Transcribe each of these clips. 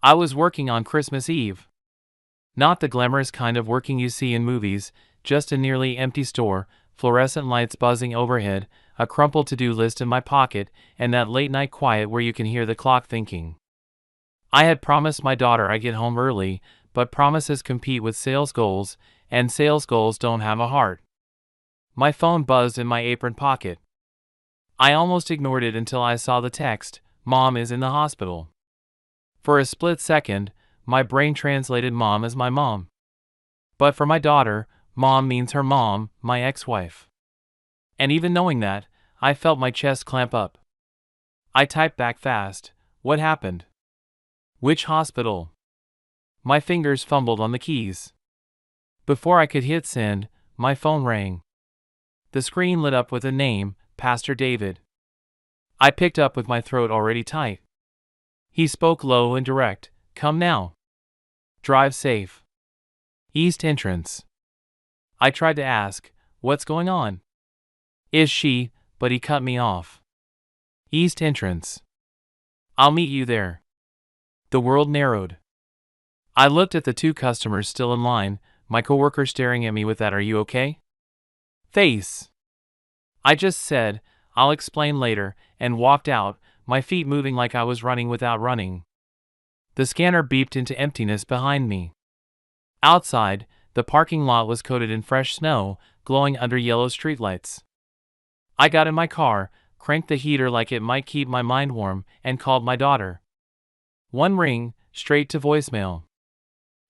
I was working on Christmas Eve. Not the glamorous kind of working you see in movies, just a nearly empty store, fluorescent lights buzzing overhead, a crumpled to-do list in my pocket, and that late-night quiet where you can hear the clock thinking. I had promised my daughter I'd get home early, but promises compete with sales goals, and sales goals don't have a heart. My phone buzzed in my apron pocket. I almost ignored it until I saw the text, "Mom is in the hospital." For a split second, my brain translated mom as my mom. But for my daughter, mom means her mom, my ex-wife. And even knowing that, I felt my chest clamp up. I typed back fast, "What happened? Which hospital?" My fingers fumbled on the keys. Before I could hit send, my phone rang. The screen lit up with a name, Pastor David. I picked up with my throat already tight. He spoke low and direct, "Come now. Drive safe. East entrance." I tried to ask, "What's going on? Is she?" but he cut me off. "East entrance. I'll meet you there." The world narrowed. I looked at the two customers still in line, my coworker staring at me with that "Are you okay?" face. I just said, "I'll explain later," and walked out, my feet moving like I was running without running. The scanner beeped into emptiness behind me. Outside, the parking lot was coated in fresh snow, glowing under yellow streetlights. I got in my car, cranked the heater like it might keep my mind warm, and called my daughter. One ring, straight to voicemail.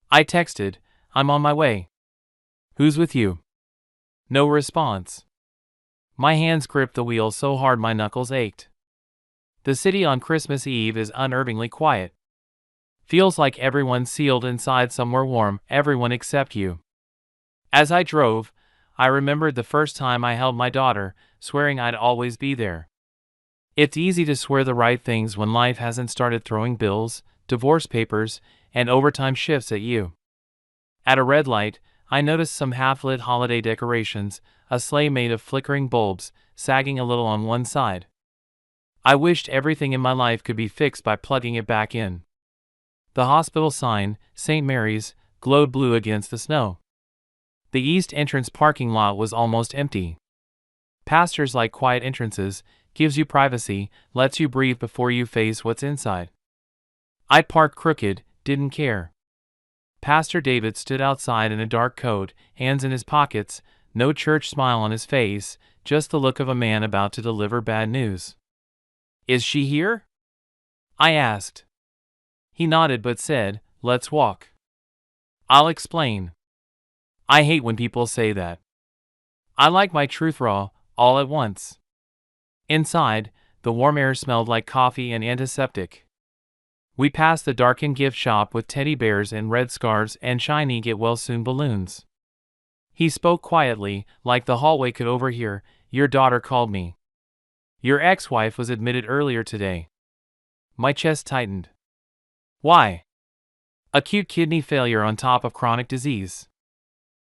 I texted, "I'm on my way. Who's with you?" No response. My hands gripped the wheel so hard my knuckles ached. The city on Christmas Eve is unnervingly quiet. Feels like everyone's sealed inside somewhere warm, everyone except you. As I drove, I remembered the first time I held my daughter, swearing I'd always be there. It's easy to swear the right things when life hasn't started throwing bills, divorce papers, and overtime shifts at you. At a red light, I noticed some half-lit holiday decorations, a sleigh made of flickering bulbs, sagging a little on one side. I wished everything in my life could be fixed by plugging it back in. The hospital sign, St. Mary's, glowed blue against the snow. The east entrance parking lot was almost empty. Pastors like quiet entrances, gives you privacy, lets you breathe before you face what's inside. I parked crooked, didn't care. Pastor David stood outside in a dark coat, hands in his pockets, no church smile on his face, just the look of a man about to deliver bad news. "Is she here?" I asked. He nodded but said, "Let's walk." "I'll explain." I hate when people say that. I like my truth raw, all at once. Inside, the warm air smelled like coffee and antiseptic. We passed the darkened gift shop with teddy bears and red scarves and shiny get-well-soon balloons. He spoke quietly, like the hallway could overhear, "Your daughter called me. Your ex-wife was admitted earlier today." My chest tightened. "Why?" "Acute kidney failure on top of chronic disease.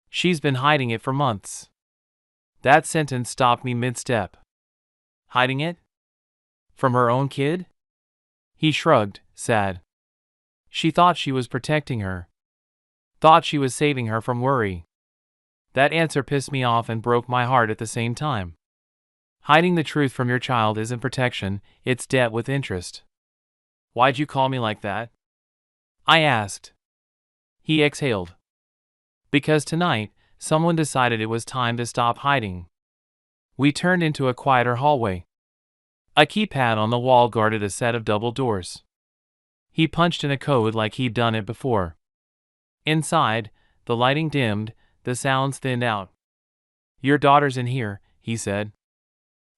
She's been hiding it for months." That sentence stopped me mid-step. Hiding it? From her own kid? He shrugged, sad. She thought she was protecting her. Thought she was saving her from worry. That answer pissed me off and broke my heart at the same time. Hiding the truth from your child isn't protection, it's debt with interest. "Why'd you call me like that?" I asked. He exhaled. "Because tonight, someone decided it was time to stop hiding." We turned into a quieter hallway. A keypad on the wall guarded a set of double doors. He punched in a code like he'd done it before. Inside, the lighting dimmed, the sounds thinned out. "Your daughter's in here," he said.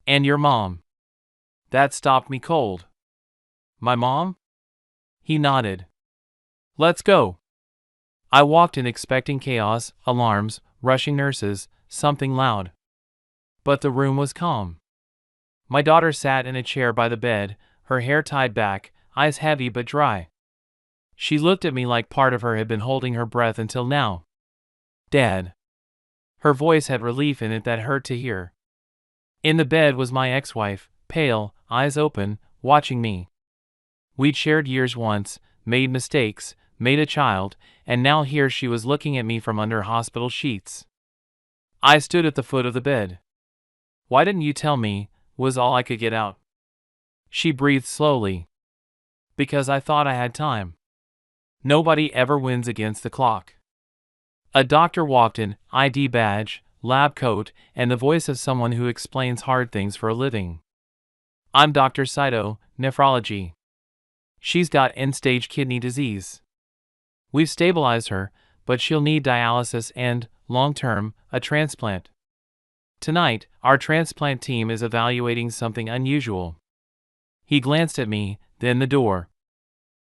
"And your mom." That stopped me cold. "My mom?" He nodded. "Let's go." I walked in expecting chaos, alarms, rushing nurses, something loud. But the room was calm. My daughter sat in a chair by the bed, her hair tied back, eyes heavy but dry. She looked at me like part of her had been holding her breath until now. "Dad." Her voice had relief in it that hurt to hear. In the bed was my ex-wife, pale, eyes open, watching me. We'd shared years once, made mistakes, made a child, and now here she was looking at me from under hospital sheets. I stood at the foot of the bed. "Why didn't you tell me?" was all I could get out. She breathed slowly. "Because I thought I had time. Nobody ever wins against the clock." A doctor walked in, ID badge, lab coat, and the voice of someone who explains hard things for a living. "I'm Dr. Saito, nephrology. She's got end-stage kidney disease. We've stabilized her, but she'll need dialysis and, long-term, a transplant. Tonight, our transplant team is evaluating something unusual." He glanced at me, then the door.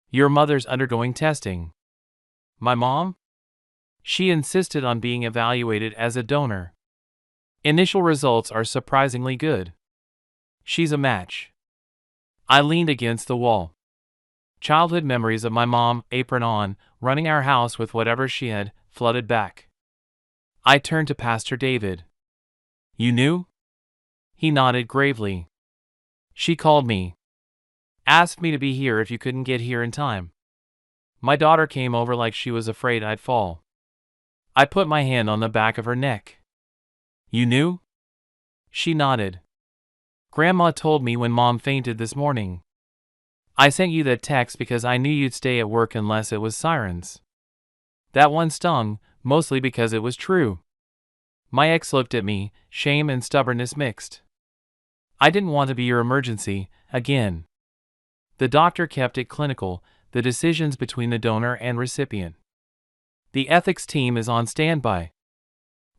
"Your mother's undergoing testing." "My mom?" "She insisted on being evaluated as a donor. Initial results are surprisingly good. She's a match." I leaned against the wall. Childhood memories of my mom, apron on, running our house with whatever she had, flooded back. I turned to Pastor David. "You knew?" He nodded gravely. "She called me. Asked me to be here if you couldn't get here in time. My daughter came over like she was afraid I'd fall." I put my hand on the back of her neck. "You knew?" She nodded. "Grandma told me when Mom fainted this morning. I sent you that text because I knew you'd stay at work unless it was sirens." That one stung, mostly because it was true. My ex looked at me, shame and stubbornness mixed. "I didn't want to be your emergency, again." The doctor kept it clinical, the decisions between the donor and recipient. "The ethics team is on standby.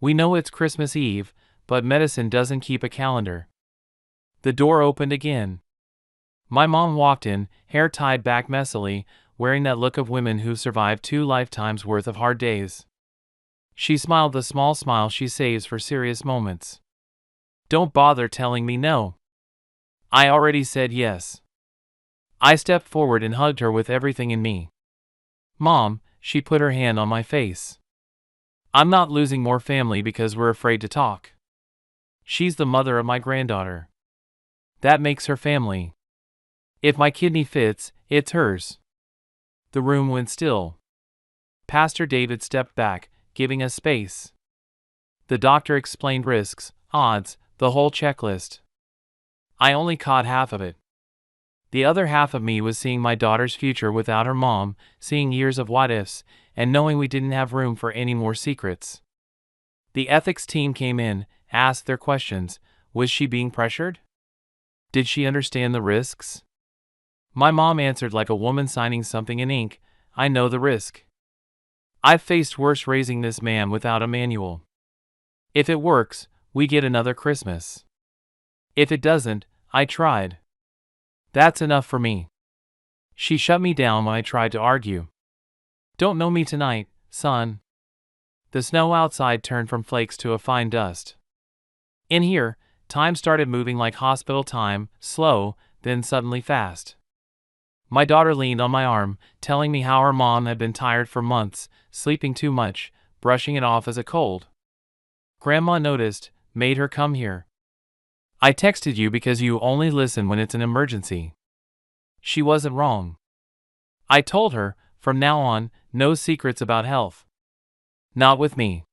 We know it's Christmas Eve, but medicine doesn't keep a calendar." The door opened again. My mom walked in, hair tied back messily, wearing that look of women who've survived 2 lifetimes worth of hard days. She smiled the small smile she saves for serious moments. "Don't bother telling me no. I already said yes." I stepped forward and hugged her with everything in me. "Mom," she put her hand on my face. "I'm not losing more family because we're afraid to talk. She's the mother of my granddaughter. That makes her family. If my kidney fits, it's hers." The room went still. Pastor David stepped back, giving us space. The doctor explained risks, odds, the whole checklist. I only caught half of it. The other half of me was seeing my daughter's future without her mom, seeing years of what-ifs, and knowing we didn't have room for any more secrets. The ethics team came in, asked their questions. Was she being pressured? Did she understand the risks? My mom answered like a woman signing something in ink. "I know the risk. I've faced worse raising this man without a manual. If it works, we get another Christmas. If it doesn't, I tried. That's enough for me." She shut me down when I tried to argue. "Don't know me tonight, son." The snow outside turned from flakes to a fine dust. In here, time started moving like hospital time, slow, then suddenly fast. My daughter leaned on my arm, telling me how her mom had been tired for months, sleeping too much, brushing it off as a cold. "Grandma noticed, made her come here. I texted you because you only listen when it's an emergency." She wasn't wrong. I told her, from now on, no secrets about health. Not with me.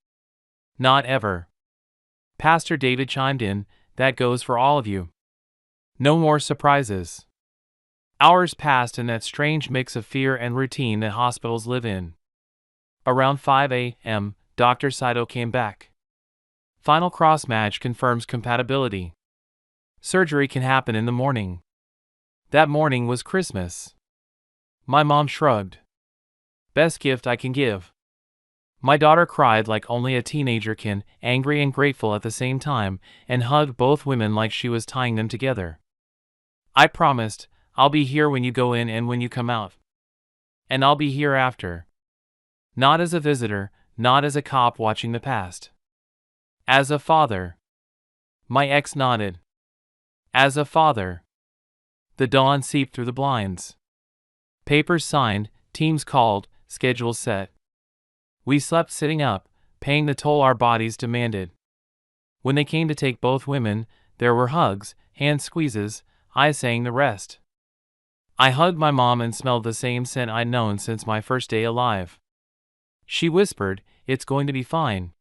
Not ever. Pastor David chimed in, "That goes for all of you. No more surprises." Hours passed in that strange mix of fear and routine that hospitals live in. Around 5 a.m., Dr. Saito came back. "Final cross-match confirms compatibility. Surgery can happen in the morning." That morning was Christmas. My mom shrugged. "Best gift I can give." My daughter cried like only a teenager can, angry and grateful at the same time, and hugged both women like she was tying them together. I promised, "I'll be here when you go in and when you come out. And I'll be here after. Not as a visitor, not as a cop watching the past. As a father." My ex nodded. "As a father." The dawn seeped through the blinds. Papers signed, teams called, schedules set. We slept sitting up, paying the toll our bodies demanded. When they came to take both women, there were hugs, hand squeezes, I sang the rest. I hugged my mom and smelled the same scent I'd known since my first day alive. She whispered, "It's going to be fine."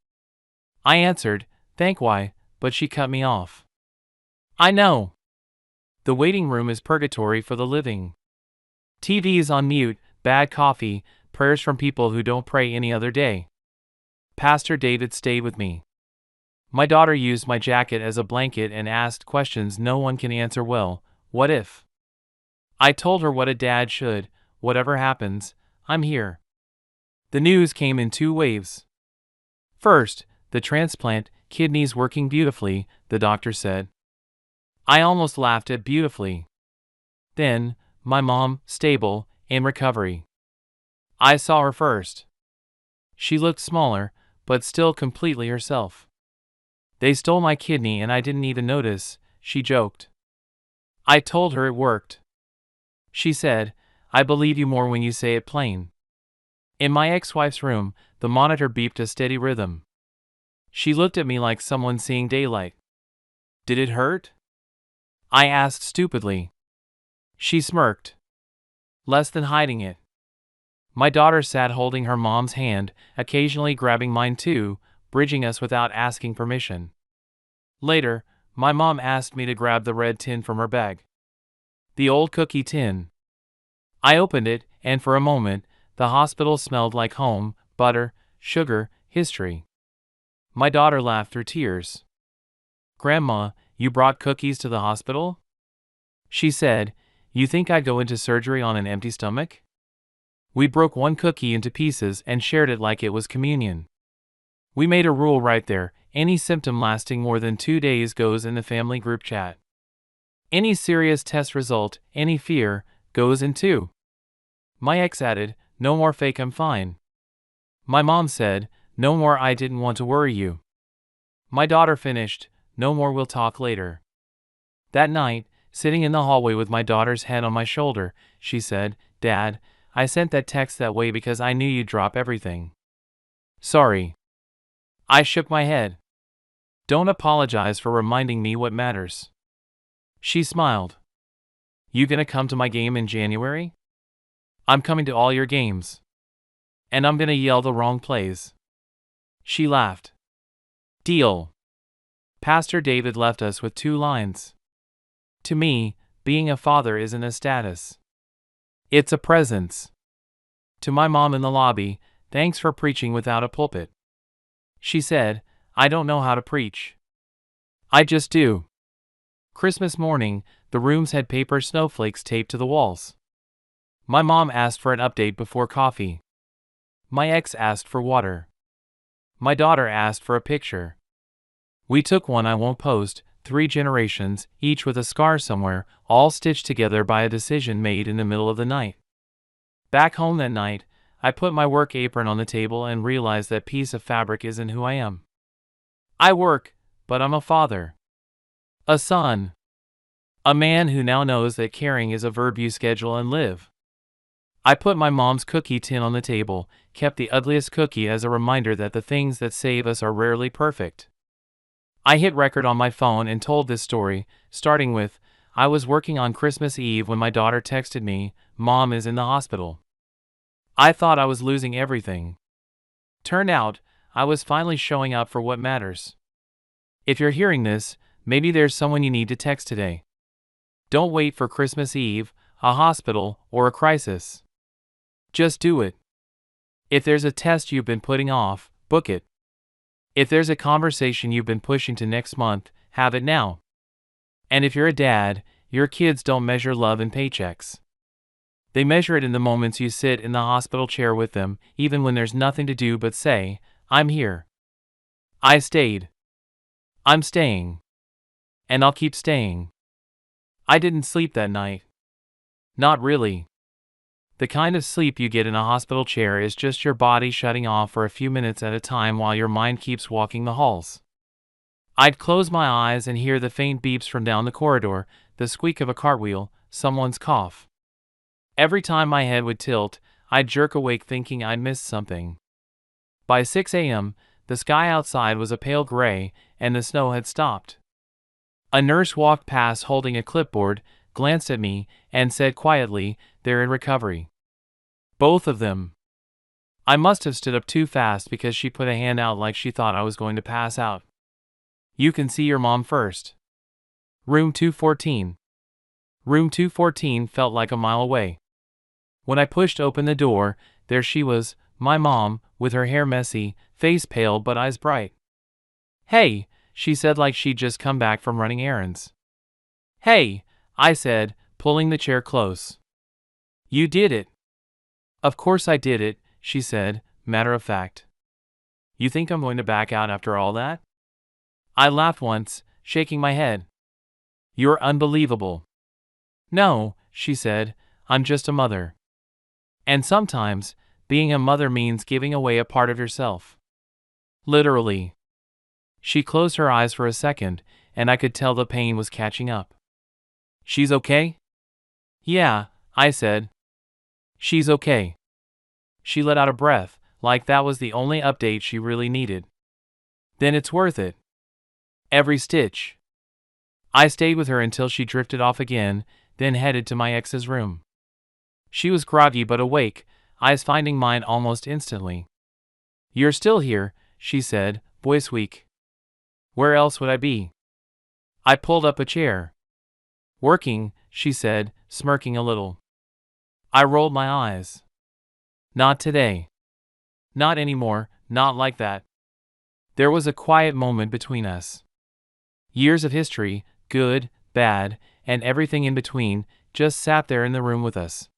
I answered, "Thank why," but she cut me off. "I know. The waiting room is purgatory for the living. TV is on mute, bad coffee, prayers from people who don't pray any other day." Pastor David stayed with me. My daughter used my jacket as a blanket and asked questions no one can answer well. What if? I told her what a dad should. Whatever happens, I'm here. The news came in two waves. First, the transplant, kidneys working beautifully, the doctor said. I almost laughed at beautifully. Then, my mom, stable, in recovery. I saw her first. She looked smaller, but still completely herself. "They stole my kidney and I didn't even notice," she joked. I told her it worked. She said, "I believe you more when you say it plain." In my ex-wife's room, the monitor beeped a steady rhythm. She looked at me like someone seeing daylight. "Did it hurt?" I asked stupidly. She smirked. "Less than hiding it." My daughter sat holding her mom's hand, occasionally grabbing mine too, bridging us without asking permission. Later, my mom asked me to grab the red tin from her bag. The old cookie tin. I opened it, and for a moment, the hospital smelled like home, butter, sugar, history. My daughter laughed through tears. "Grandma, you brought cookies to the hospital?" She said, "You think I'd go into surgery on an empty stomach?" We broke one cookie into pieces and shared it like it was communion. We made a rule right there: any symptom lasting more than 2 days goes in the family group chat. Any serious test result, any fear, goes in too. My ex added, "No more fake I'm fine." My mom said, "No more I didn't want to worry you." My daughter finished, "No more we'll talk later." That night, sitting in the hallway with my daughter's head on my shoulder, she said, "Dad, I sent that text that way because I knew you'd drop everything." "Sorry." I shook my head. "Don't apologize for reminding me what matters." She smiled. "You gonna come to my game in January?" "I'm coming to all your games. And I'm gonna yell the wrong plays." She laughed. Deal. Pastor David left us with 2 lines. To me, being a father isn't a status. It's a presence. To my mom in the lobby, thanks for preaching without a pulpit. She said, "I don't know how to preach. I just do." Christmas morning, the rooms had paper snowflakes taped to the walls. My mom asked for an update before coffee. My ex asked for water. My daughter asked for a picture. We took one I won't post, 3 generations, each with a scar somewhere, all stitched together by a decision made in the middle of the night. Back home that night, I put my work apron on the table and realized that piece of fabric isn't who I am. I work, but I'm a father. A son. A man who now knows that caring is a verb you schedule and live. I put my mom's cookie tin on the table, kept the ugliest cookie as a reminder that the things that save us are rarely perfect. I hit record on my phone and told this story, starting with, I was working on Christmas Eve when my daughter texted me, "Mom is in the hospital." I thought I was losing everything. Turned out, I was finally showing up for what matters. If you're hearing this, maybe there's someone you need to text today. Don't wait for Christmas Eve, a hospital, or a crisis. Just do it. If there's a test you've been putting off, book it. If there's a conversation you've been pushing to next month, have it now. And if you're a dad, your kids don't measure love in paychecks. They measure it in the moments you sit in the hospital chair with them, even when there's nothing to do but say, "I'm here. I stayed. I'm staying. And I'll keep staying." I didn't sleep that night. Not really. The kind of sleep you get in a hospital chair is just your body shutting off for a few minutes at a time while your mind keeps walking the halls. I'd close my eyes and hear the faint beeps from down the corridor, the squeak of a cartwheel, someone's cough. Every time my head would tilt, I'd jerk awake thinking I'd missed something. By 6 a.m., the sky outside was a pale gray, and the snow had stopped. A nurse walked past holding a clipboard, glanced at me, and said quietly, "They're in recovery. Both of them." I must have stood up too fast because she put a hand out like she thought I was going to pass out. "You can see your mom first. Room 214. Room 214 felt like a mile away. When I pushed open the door, there she was, my mom, with her hair messy, face pale but eyes bright. "Hey," she said like she'd just come back from running errands. "Hey," I said, pulling the chair close. "You did it." "Of course I did it," she said, matter of fact. "You think I'm going to back out after all that?" I laughed once, shaking my head. "You're unbelievable." "No," she said, "I'm just a mother. And sometimes, being a mother means giving away a part of yourself. Literally." She closed her eyes for a second, and I could tell the pain was catching up. "She's okay?" "Yeah," I said. "She's okay." She let out a breath, like that was the only update she really needed. "Then it's worth it. Every stitch." I stayed with her until she drifted off again, then headed to my ex's room. She was groggy but awake, eyes finding mine almost instantly. "You're still here," she said, voice weak. "Where else would I be?" I pulled up a chair. "Working," she said, smirking a little. I rolled my eyes. "Not today. Not anymore, not like that." There was a quiet moment between us. Years of history, good, bad, and everything in between, just sat there in the room with us.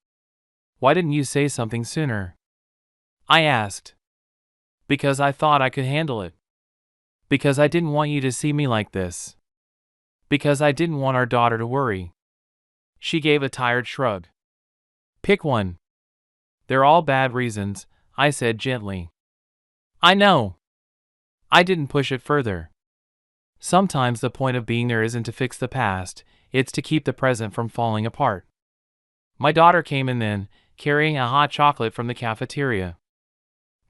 "Why didn't you say something sooner?" I asked. "Because I thought I could handle it. Because I didn't want you to see me like this. Because I didn't want our daughter to worry." She gave a tired shrug. "Pick one." "They're all bad reasons," I said gently. "I know." I didn't push it further. Sometimes the point of being there isn't to fix the past, it's to keep the present from falling apart. My daughter came in then, carrying a hot chocolate from the cafeteria.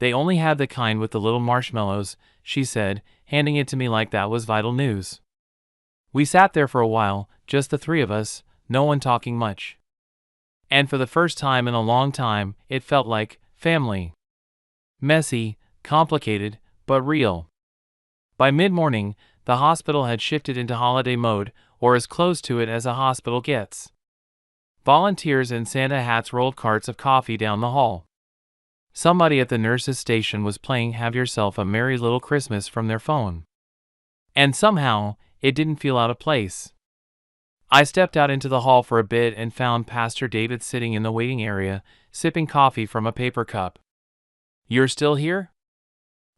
"They only had the kind with the little marshmallows," she said, handing it to me like that was vital news. We sat there for a while, just the three of us, no one talking much. And for the first time in a long time, it felt like family. Messy, complicated, but real. By mid-morning, the hospital had shifted into holiday mode, or as close to it as a hospital gets. Volunteers in Santa hats rolled carts of coffee down the hall. Somebody at the nurse's station was playing Have Yourself a Merry Little Christmas from their phone. And somehow, it didn't feel out of place. I stepped out into the hall for a bit and found Pastor David sitting in the waiting area, sipping coffee from a paper cup. "You're still here?"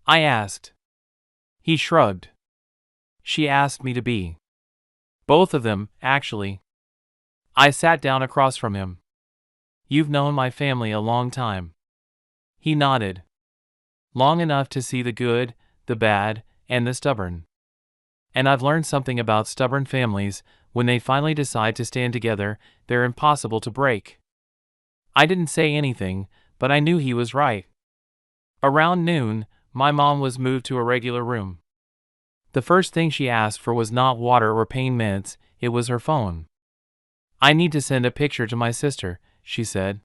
I asked. He shrugged. "She asked me to be." "Both of them, actually." I sat down across from him. "You've known my family a long time." He nodded. "Long enough to see the good, the bad, and the stubborn. And I've learned something about stubborn families. When they finally decide to stand together, they're impossible to break." I didn't say anything, but I knew he was right. Around noon, my mom was moved to a regular room. The first thing she asked for was not water or pain meds, it was her phone. "I need to send a picture to my sister," she said.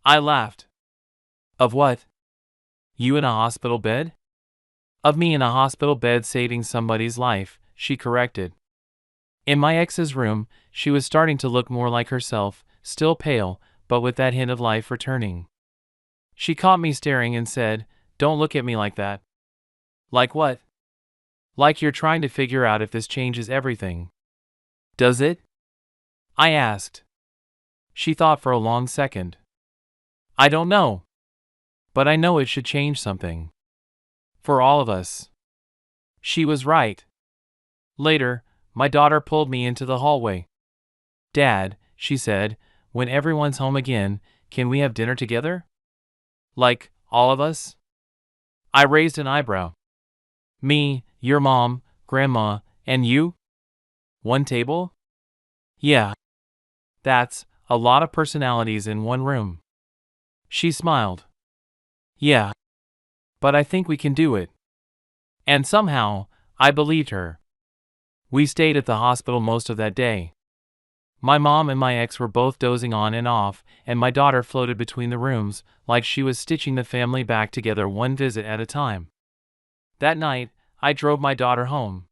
I laughed. "Of what?" "You in a hospital bed?" "Of me in a hospital bed saving somebody's life," she corrected. In my ex's room, she was starting to look more like herself, still pale, but with that hint of life returning. She caught me staring and said, "Don't look at me like that." "Like what?" "Like you're trying to figure out if this changes everything." "Does it?" I asked. She thought for a long second. "I don't know. But I know it should change something. For all of us." She was right. Later, my daughter pulled me into the hallway. "Dad," she said, "when everyone's home again, can we have dinner together? Like, all of us?" I raised an eyebrow. "Me, your mom, grandma, and you? One table?" "Yeah. That's a lot of personalities in one room." She smiled. "Yeah. But I think we can do it." And somehow, I believed her. We stayed at the hospital most of that day. My mom and my ex were both dozing on and off, and my daughter floated between the rooms, like she was stitching the family back together one visit at a time. That night, I drove my daughter home.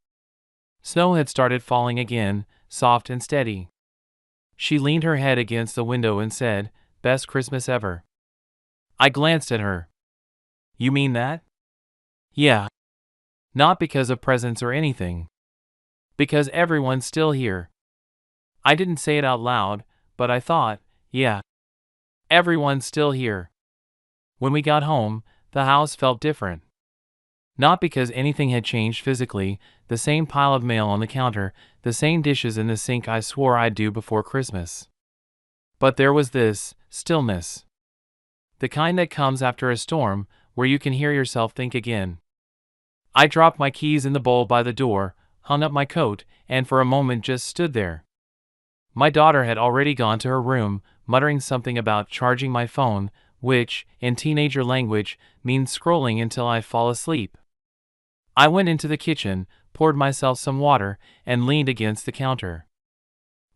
Snow had started falling again, soft and steady. She leaned her head against the window and said, "Best Christmas ever." I glanced at her. "You mean that?" "Yeah. Not because of presents or anything. Because everyone's still here." I didn't say it out loud, but I thought, yeah, everyone's still here. When we got home, the house felt different. Not because anything had changed physically, the same pile of mail on the counter, the same dishes in the sink I swore I'd do before Christmas. But there was this stillness. The kind that comes after a storm, where you can hear yourself think again. I dropped my keys in the bowl by the door, hung up my coat, and for a moment just stood there. My daughter had already gone to her room, muttering something about charging my phone, which, in teenager language, means scrolling until I fall asleep. I went into the kitchen, poured myself some water, and leaned against the counter.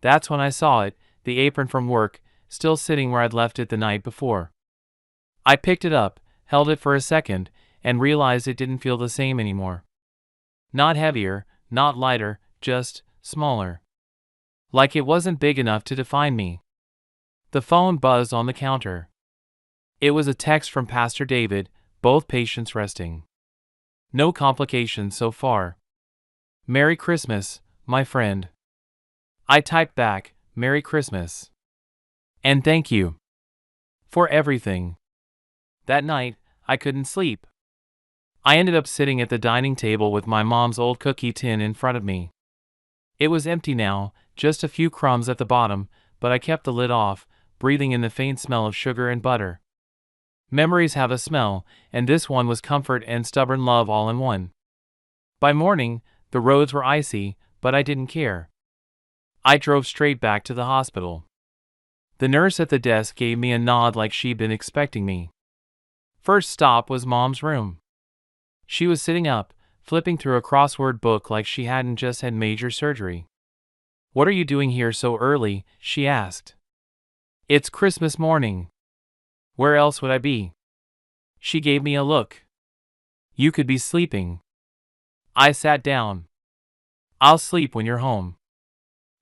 That's when I saw it, the apron from work, still sitting where I'd left it the night before. I picked it up, held it for a second, and realized it didn't feel the same anymore. Not heavier, not lighter, just smaller. Like it wasn't big enough to define me. The phone buzzed on the counter. It was a text from Pastor David, both patients resting. No complications so far. "Merry Christmas, my friend." I typed back, "Merry Christmas. And thank you. For everything." That night, I couldn't sleep. I ended up sitting at the dining table with my mom's old cookie tin in front of me. It was empty now, just a few crumbs at the bottom, but I kept the lid off, breathing in the faint smell of sugar and butter. Memories have a smell, and this one was comfort and stubborn love all in one. By morning, the roads were icy, but I didn't care. I drove straight back to the hospital. The nurse at the desk gave me a nod like she'd been expecting me. First stop was Mom's room. She was sitting up, flipping through a crossword book like she hadn't just had major surgery. "What are you doing here so early?" she asked. "It's Christmas morning. Where else would I be?" She gave me a look. "You could be sleeping." I sat down. "I'll sleep when you're home."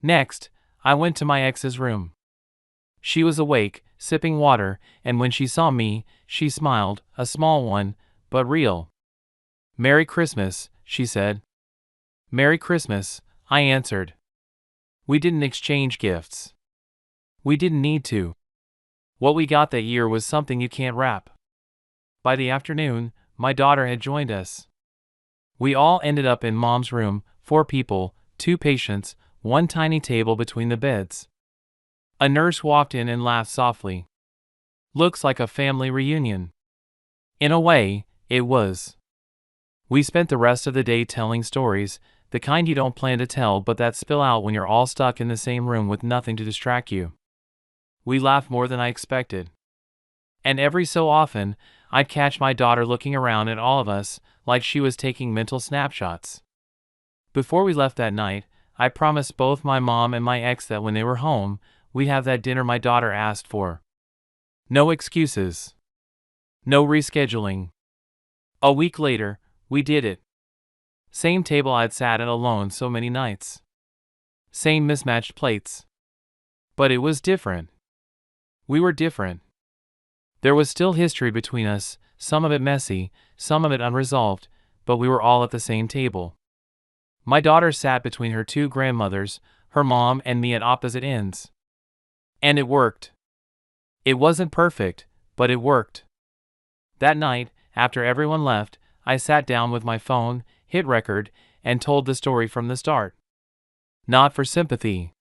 Next, I went to my ex's room. She was awake, sipping water, and when she saw me, she smiled, a small one, but real. "Merry Christmas," she said. "Merry Christmas," I answered. We didn't exchange gifts. We didn't need to. What we got that year was something you can't wrap. By the afternoon, my daughter had joined us. We all ended up in Mom's room, 4 people, 2 patients, one tiny table between the beds. A nurse walked in and laughed softly. "Looks like a family reunion." In a way, it was. We spent the rest of the day telling stories, the kind you don't plan to tell but that spill out when you're all stuck in the same room with nothing to distract you. We laughed more than I expected. And every so often, I'd catch my daughter looking around at all of us, like she was taking mental snapshots. Before we left that night, I promised both my mom and my ex that when they were home, we'd have that dinner my daughter asked for. No excuses. No rescheduling. A week later, we did it. Same table I'd sat at alone so many nights. Same mismatched plates. But it was different. We were different. There was still history between us, some of it messy, some of it unresolved, but we were all at the same table. My daughter sat between her 2 grandmothers, her mom and me at opposite ends. And it worked. It wasn't perfect, but it worked. That night, after everyone left, I sat down with my phone, hit record, and told the story from the start. Not for sympathy.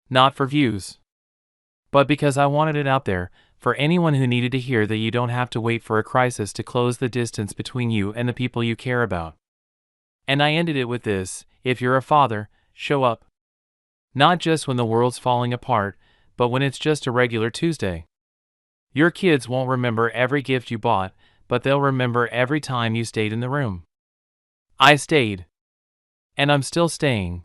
Not for views. But because I wanted it out there, for anyone who needed to hear that you don't have to wait for a crisis to close the distance between you and the people you care about. And I ended it with this: if you're a father, show up. Not just when the world's falling apart, but when it's just a regular Tuesday. Your kids won't remember every gift you bought, but they'll remember every time you stayed in the room. I stayed. And I'm still staying.